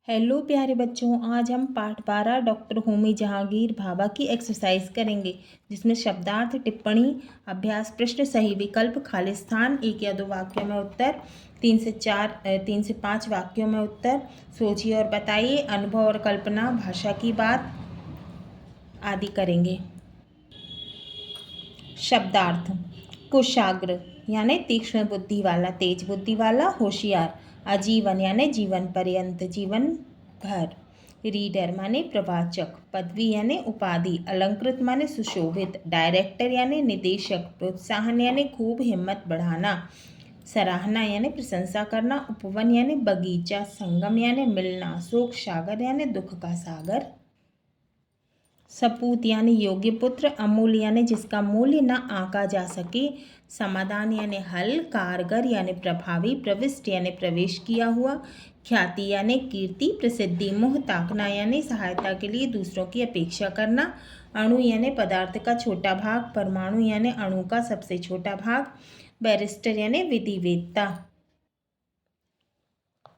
Hello प्यारे बच्चों, आज हम पाठ 12 डॉक्टर होमी जहांगीर भाभा की एक्सरसाइज करेंगे, जिसमें शब्दार्थ, टिप्पणी, अभ्यास प्रश्न, सही विकल्प, खाली स्थान, 1 या 2 वाक्यों में उत्तर, 3 से 5 वाक्यों में उत्तर, सोचिए और बताइए, अनुभव और कल्पना, भाषा की बात आदि करेंगे। शब्दार्थ: कुशाग्र यानी तीक्ष्ण बुद्धि वाला, तेज बुद्धि वाला, होशियार। आजीवन यानी जीवन पर्यंत, जीवन भर। रीडर माने प्रवाचक। पदवी यानी उपाधि। अलंकृत माने सुशोभित। डायरेक्टर यानी निदेशक। प्रोत्साहन यानी खूब हिम्मत बढ़ाना। सराहना यानी प्रशंसा करना। उपवन यानी बगीचा। संगम यानी मिलना। शोक सागर यानी दुख का सागर। सपूत यानी योग्य पुत्र। अमूल्य यानी जिसका मूल्य न आंका जा सके। समाधान यानी हल। कारगर यानी प्रभावी। प्रविष्ट यानी प्रवेश किया हुआ। ख्याति यानी कीर्ति, प्रसिद्धि। मुँह ताकना यानी सहायता के लिए दूसरों की अपेक्षा करना। अणु यानी पदार्थ का छोटा भाग। परमाणु यानी अणु का सबसे छोटा भाग। बैरिस्टर यानी विधिवेत्ता।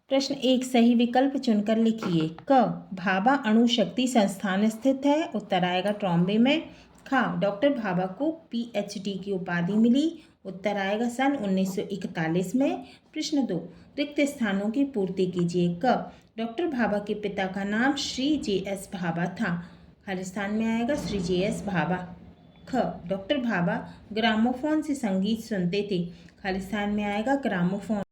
प्रश्न 1, सही विकल्प चुनकर लिखिए। क, भाभा अणु शक्ति संस्थान स्थित है। उत्तर आएगा ट्रॉम्बे में। ख, डॉक्टर भाभा को PhD की उपाधि मिली। उत्तर आएगा सन 1941 में। प्रश्न 2, रिक्त स्थानों की पूर्ति कीजिए। क, डॉक्टर भाभा के पिता का नाम श्री JS भाभा था। खाली स्थान में आएगा श्री JS भाभा। ख, डॉक्टर भाभा ग्रामोफोन से संगीत सुनते थे। खाली स्थान में आएगा ग्रामोफोन।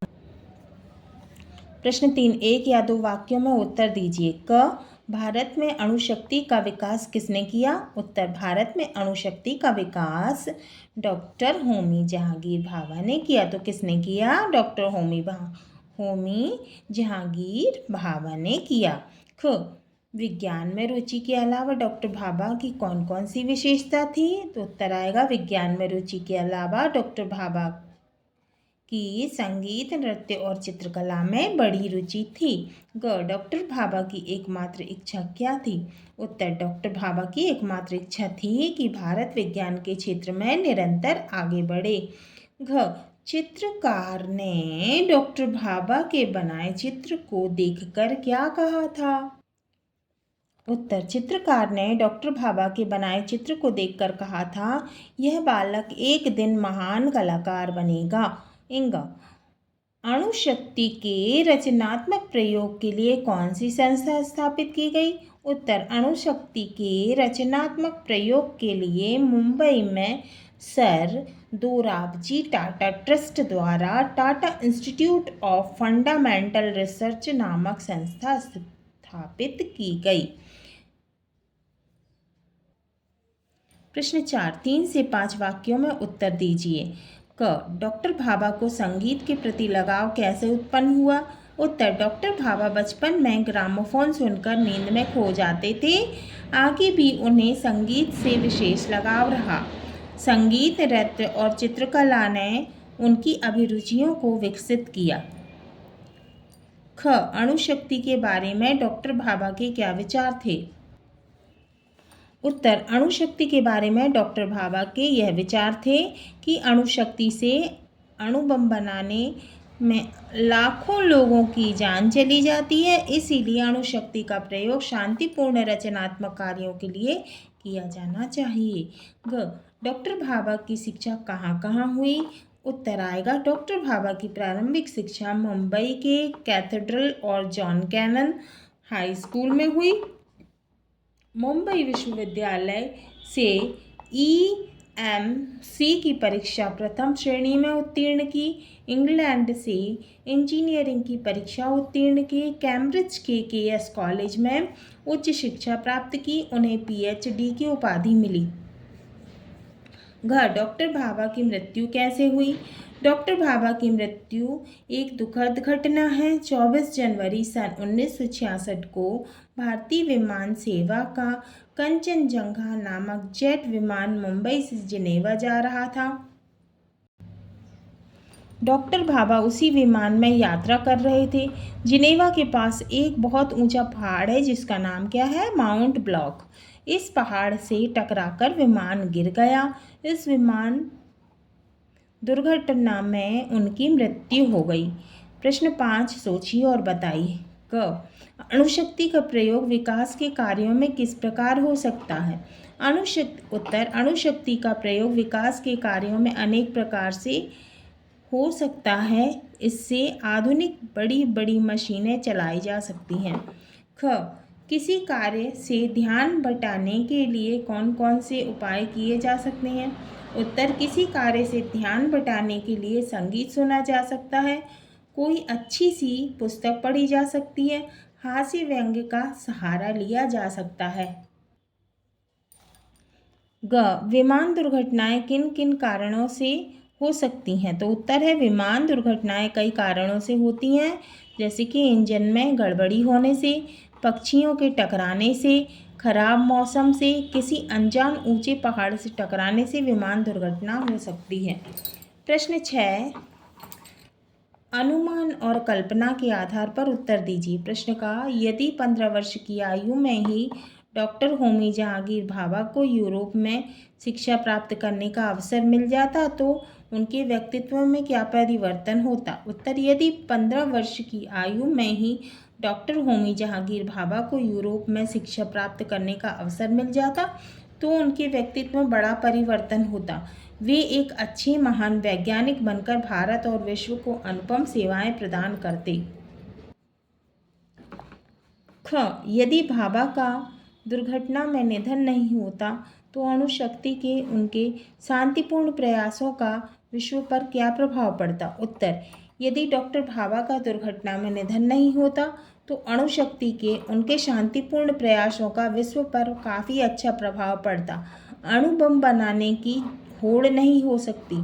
प्रश्न 3, 1 या 2 वाक्यों में उत्तर दीजिए। क, भारत में अणुशक्ति का विकास किसने किया? उत्तर, भारत में अणुशक्ति का विकास डॉक्टर होमी जहांगीर भाभा ने किया। तो किसने किया? डॉक्टर होमी जहांगीर भाभा ने किया। ख, विज्ञान में रुचि के अलावा डॉक्टर भाभा की कौन कौन सी विशेषता थी? तो उत्तर आएगा विज्ञान में रुचि के अलावा डॉक्टर भाभा की संगीत, नृत्य और चित्रकला में बड़ी रुचि थी। ग, डॉक्टर भाभा की एकमात्र इच्छा क्या थी? उत्तर, डॉक्टर भाभा की एकमात्र इच्छा थी कि भारत विज्ञान के क्षेत्र में निरंतर आगे बढ़े। घ, चित्रकार ने डॉक्टर भाभा के बनाए चित्र को देखकर क्या कहा था? उत्तर, चित्रकार ने डॉक्टर भाभा के बनाए चित्र को देखकर कहा था, यह बालक एक दिन महान कलाकार बनेगा। इंगा, अणुशक्ति के रचनात्मक प्रयोग के लिए कौन सी संस्था स्थापित की गई? उत्तर, अणुशक्ति के रचनात्मक प्रयोग के लिए मुंबई में सर दोराबजी टाटा ट्रस्ट द्वारा Tata institute of fundamental research नामक संस्था स्थापित की गई। प्रश्न 4, 3 से 5 वाक्यों में उत्तर दीजिए। क, डॉक्टर भाभा को संगीत के प्रति लगाव कैसे उत्पन्न हुआ? उत्तर, डॉक्टर भाभा बचपन में ग्रामोफोन सुनकर नींद में खो जाते थे। आगे भी उन्हें संगीत से विशेष लगाव रहा। संगीत, नृत्य और चित्रकला ने उनकी अभिरुचियों को विकसित किया। ख, अणुशक्ति के बारे में डॉक्टर भाभा के क्या विचार थे? उत्तर, अणुशक्ति के बारे में डॉक्टर भाभा के यह विचार थे कि अणुशक्ति से अणु बम बनाने में लाखों लोगों की जान चली जाती है, इसीलिए अणुशक्ति का प्रयोग शांतिपूर्ण रचनात्मक कार्यों के लिए किया जाना चाहिए। ग, डॉक्टर भाभा की शिक्षा कहाँ कहाँ हुई? उत्तर आएगा, डॉक्टर भाभा की प्रारंभिक शिक्षा मुंबई के कैथेड्रल और जॉन कैनन हाई स्कूल में हुई। मुंबई विश्वविद्यालय से EMC की परीक्षा प्रथम श्रेणी में उत्तीर्ण की। इंग्लैंड से इंजीनियरिंग की परीक्षा उत्तीर्ण की। कैम्ब्रिज के KS कॉलेज में उच्च शिक्षा प्राप्त की। उन्हें PhD की उपाधि मिली। घर, डॉक्टर भाभा की मृत्यु कैसे हुई? डॉक्टर भाभा की मृत्यु एक दुखद घटना है। 24 जनवरी सन 1966 को भारतीय विमान सेवा का कंचनजंगा नामक जेट विमान मुंबई से जिनेवा जा रहा था। डॉक्टर भाभा उसी विमान में यात्रा कर रहे थे। जिनेवा के पास एक बहुत ऊंचा पहाड़ है जिसका नाम क्या है? Mount block. इस पहाड़ से टकराकर विमान गिर गया। इस विमान दुर्घटना में उनकी मृत्यु हो गई। प्रश्न 5, सोचिए और बताइए। क अणुशक्ति का प्रयोग विकास के कार्यों में किस प्रकार हो सकता है? अणुशक्ति का प्रयोग विकास के कार्यों में अनेक प्रकार से हो सकता है। इससे आधुनिक बड़ी बड़ी मशीनें चलाई जा सकती हैं। ख किसी कार्य से ध्यान बटाने के लिए कौन कौन से उपाय किए जा सकते हैं? उत्तर किसी कार्य से ध्यान बटाने के लिए संगीत सुना जा सकता है, कोई अच्छी सी पुस्तक पढ़ी जा सकती है, हास्य व्यंग्य का सहारा लिया जा सकता है। ग विमान दुर्घटनाएं किन किन कारणों से हो सकती हैं? तो उत्तर है विमान दुर्घटनाएं कई कारणों से होती हैं, जैसे कि इंजन में गड़बड़ी होने से, पक्षियों के टकराने से, खराब मौसम से, किसी अनजान ऊंचे पहाड़ से टकराने से विमान दुर्घटना हो सकती है। प्रश्न 6 अनुमान और कल्पना के आधार पर उत्तर दीजिए। प्रश्न का यदि 15 वर्ष की आयु में ही डॉक्टर होमी जहांगीर भाभा को यूरोप में शिक्षा प्राप्त करने का अवसर मिल जाता तो उनके व्यक्तित्व में क्या परिवर्तन होता? उत्तर यदि 15 वर्ष की आयु में ही डॉक्टर होमी जहांगीर भाभा को यूरोप में शिक्षा प्राप्त करने का अवसर मिल जाता तो उनके व्यक्तित्व में बड़ा परिवर्तन होता। वे एक अच्छे महान वैज्ञानिक बनकर भारत और विश्व को अनुपम सेवाएं प्रदान करते। ख यदि भाभा का दुर्घटना में निधन नहीं होता तो अणुशक्ति के उनके शांतिपूर्ण प्रयासों का विश्व पर क्या प्रभाव पड़ता? उत्तर यदि डॉक्टर भाभा का दुर्घटना में निधन नहीं होता तो अणुशक्ति के उनके शांतिपूर्ण प्रयासों का विश्व पर काफ़ी अच्छा प्रभाव पड़ता। अणु बम बनाने की होड़ नहीं हो सकती,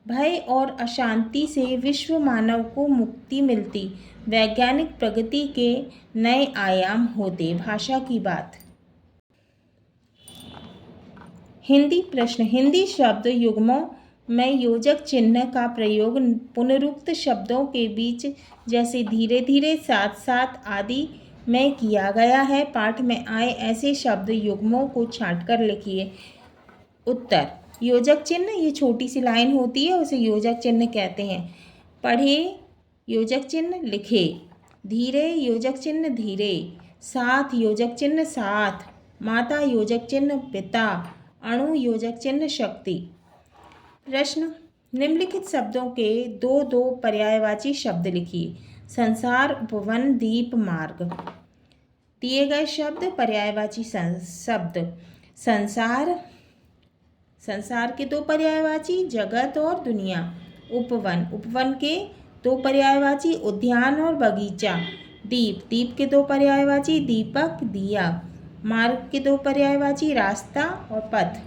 भय और अशांति से विश्व मानव को मुक्ति मिलती, वैज्ञानिक प्रगति के नए आयाम होते। भाषा की बात। हिंदी प्रश्न हिंदी शब्द युग्मों में योजक चिन्ह का प्रयोग पुनरुक्त शब्दों के बीच जैसे धीरे धीरे साथ साथ आदि में किया गया है। पाठ में आए ऐसे शब्द युग्मों को छांटकर लिखिए। उत्तर योजक चिन्ह ये छोटी सी लाइन होती है, उसे योजक चिन्ह कहते हैं। पढ़े योजक चिन्ह लिखे, धीरे योजक चिन्ह धीरे, साथ योजक चिन्ह साथ, माता योजक चिन्ह पिता, अणु योजक चिन्ह शक्ति। प्रश्न निम्नलिखित शब्दों के दो दो पर्यायवाची शब्द लिखिए। संसार, उपवन, दीप, मार्ग। दिए गए शब्द पर्यायवाची शब्द संसार, संसार के दो पर्यायवाची जगत और दुनिया। उपवन, उपवन के दो पर्यायवाची उद्यान और बगीचा। दीप, दीप के दो पर्यायवाची दीपक, दिया। मार्ग के दो पर्यायवाची रास्ता और पथ।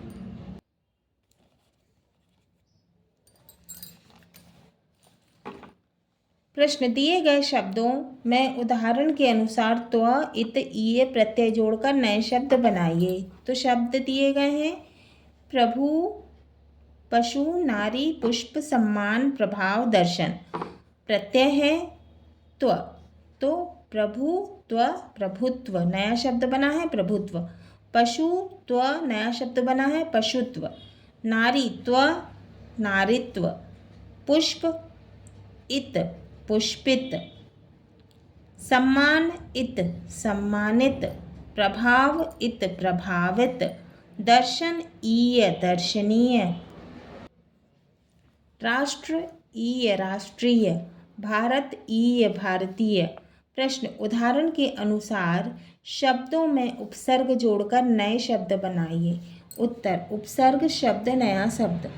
प्रश्न दिए गए शब्दों में उदाहरण के अनुसार त्व, इत, ईय प्रत्यय जोड़कर नए शब्द बनाइए। तो शब्द दिए गए हैं प्रभु, पशु, नारी, पुष्प, सम्मान, प्रभाव, दर्शन। प्रत्यय है त्व, तो प्रभुत्व, प्रभुत्व नया शब्द बना है प्रभुत्व। पशुत्व नया शब्द बना है पशुत्व। नारीत्व, नारित्व। पुष्प, इत, पुष्पित। सम्मान, इत, सम्मानित। प्रभाव, इत, प्रभावित। दर्शन, ईय, दर्शनीय। राष्ट्र, ईय, राष्ट्रीय। भारत, ईय, भारतीय। प्रश्न उदाहरण के अनुसार शब्दों में उपसर्ग जोड़कर नए शब्द बनाइए। उत्तर उपसर्ग शब्द नया शब्द।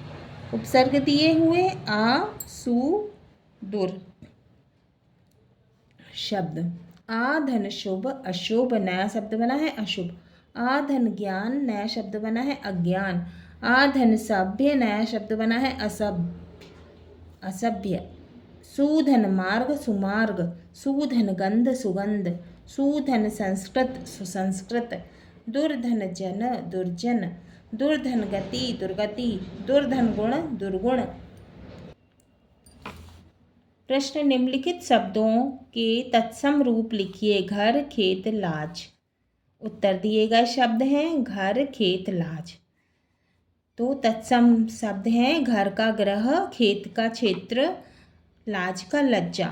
उपसर्ग दिए हुए आ, सु, दुर। शब्द आ धन शुभ, अशुभ नया शब्द बना है अशुभ। आ धन ज्ञान नया शब्द बना है अज्ञान। आ धन सभ्य नया शब्द बना है असभ्य। सुधन मार्ग, सुमार्ग। सुधन गंध, सुगंध। सुधन संस्कृत, सुसंस्कृत। दुर्धन जन, दुर्जन। दुर्धन गति, दुर्गति। दुर्धन गुण, दुर्गुण। प्रश्न निम्नलिखित शब्दों के तत्सम रूप लिखिए। घर, खेत, लाज। उत्तर दिए गए शब्द हैं घर, खेत, लाज। तो तत्सम शब्द हैं घर का ग्रह, खेत का क्षेत्र, लाज का लज्जा।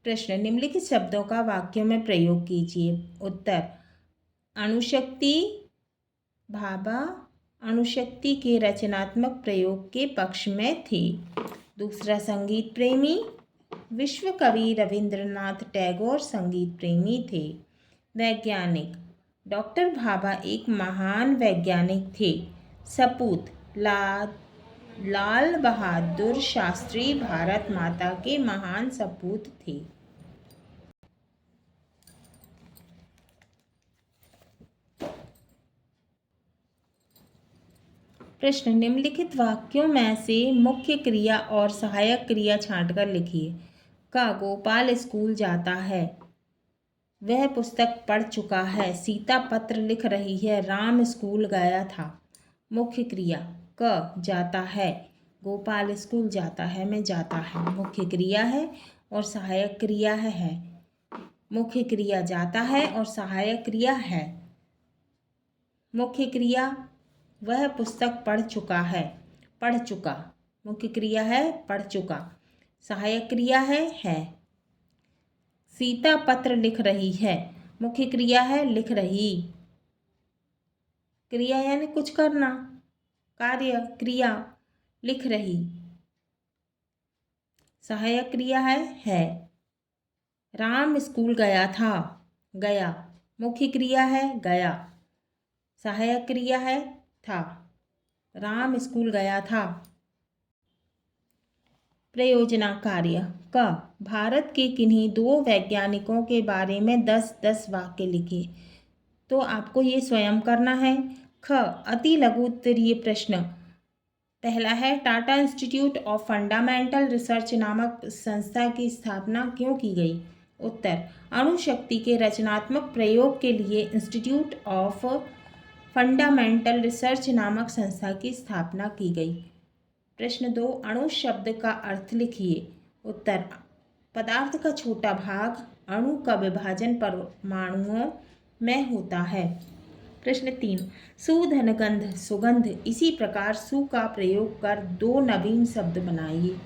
प्रश्न, निम्नलिखित शब्दों का वाक्यों में प्रयोग कीजिए। उत्तर, अणुशक्ति भाभा अणुशक्ति के रचनात्मक प्रयोग के पक्ष में थी। दूसरा, संगीत प्रेमी, विश्व कवि रविंद्रनाथ टैगोर संगीत प्रेमी थे। वैज्ञानिक, डॉक्टर भाभा एक महान वैज्ञानिक थे। सपूत, लाल बहादुर शास्त्री भारत माता के महान सपूत थे। प्रश्न, निम्नलिखित वाक्यों में से मुख्य क्रिया और सहायक क्रिया छांटकर लिखिए। क, गोपाल स्कूल जाता है, वह पुस्तक पढ़ चुका है, सीता पत्र लिख रही है, राम स्कूल गया था। मुख्य क्रिया, क, जाता है, गोपाल स्कूल जाता है में जाता है मुख्य क्रिया है और सहायक क्रिया है। मुख्य क्रिया जाता है और सहायक क्रिया है। मुख्य क्रिया, वह पुस्तक पढ़ चुका है, पढ़ चुका मुख्य क्रिया है, पढ़ चुका। सहायक क्रिया है। सीता पत्र लिख रही है, मुख्य क्रिया है, लिख रही। क्रिया यानी कुछ करना, कार्य, क्रिया, लिख रही। सहायक क्रिया है। राम स्कूल गया था, गया, मुख्य क्रिया है, गया। सहायक क्रिया है, था। राम स्कूल गया था। प्रयोजना कार्य, क, भारत के किन्हीं दो वैज्ञानिकों के बारे में 10-10 वाक्य लिखिए। तो आपको ये स्वयं करना है। ख, अति लघु उत्तरीय प्रश्न। पहला है, Tata institute of fundamental research नामक संस्था की स्थापना क्यों की गई? उत्तर, अणुशक्ति के रचनात्मक प्रयोग के लिए इंस्टीट्यूट ऑफ फंडामेंटल रिसर्च नामक संस्था की स्थापना की गई। प्रश्न 2, अणु शब्द का अर्थ लिखिए। उत्तर, पदार्थ का छोटा भाग। अणु का विभाजन परमाणुओं में होता है। प्रश्न 3, सुधन गंध, सुगंध। इसी प्रकार सु का प्रयोग कर 2 नवीन शब्द बनाइए।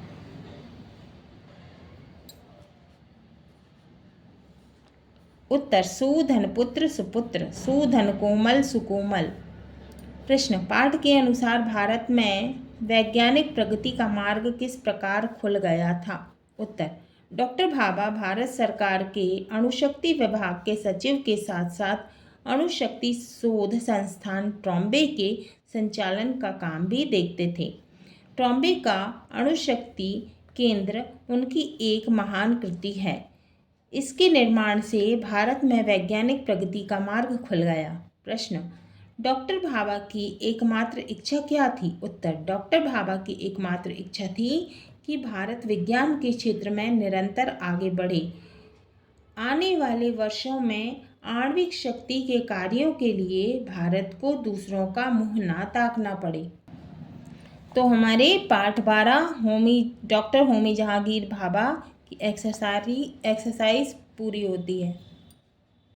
उत्तर, सुधन पुत्र, सुपुत्र, सुधन कोमल, सुकोमल। प्रश्न, पाठ के अनुसार भारत में वैज्ञानिक प्रगति का मार्ग किस प्रकार खुल गया था? उत्तर, डॉक्टर भाभा भारत सरकार के अणुशक्ति विभाग के सचिव के साथ साथ अणुशक्ति शोध संस्थान ट्रॉम्बे के संचालन का काम भी देखते थे। ट्रॉम्बे का अणुशक्ति केंद्र उनकी एक महान कृति है। इसके निर्माण से भारत में वैज्ञानिक प्रगति का मार्ग खुल गया। प्रश्न, डॉक्टर भाभा की एकमात्र इच्छा क्या थी? उत्तर, डॉक्टर भाभा की एकमात्र इच्छा थी कि भारत विज्ञान के क्षेत्र में निरंतर आगे बढ़े। आने वाले वर्षों में आणविक शक्ति के कार्यों के लिए भारत को दूसरों का मुंह ना ताकना पड़े। तो हमारे पाठ 12 डॉक्टर होमी जहांगीर भाभा की एक्सरसाइज पूरी होती है।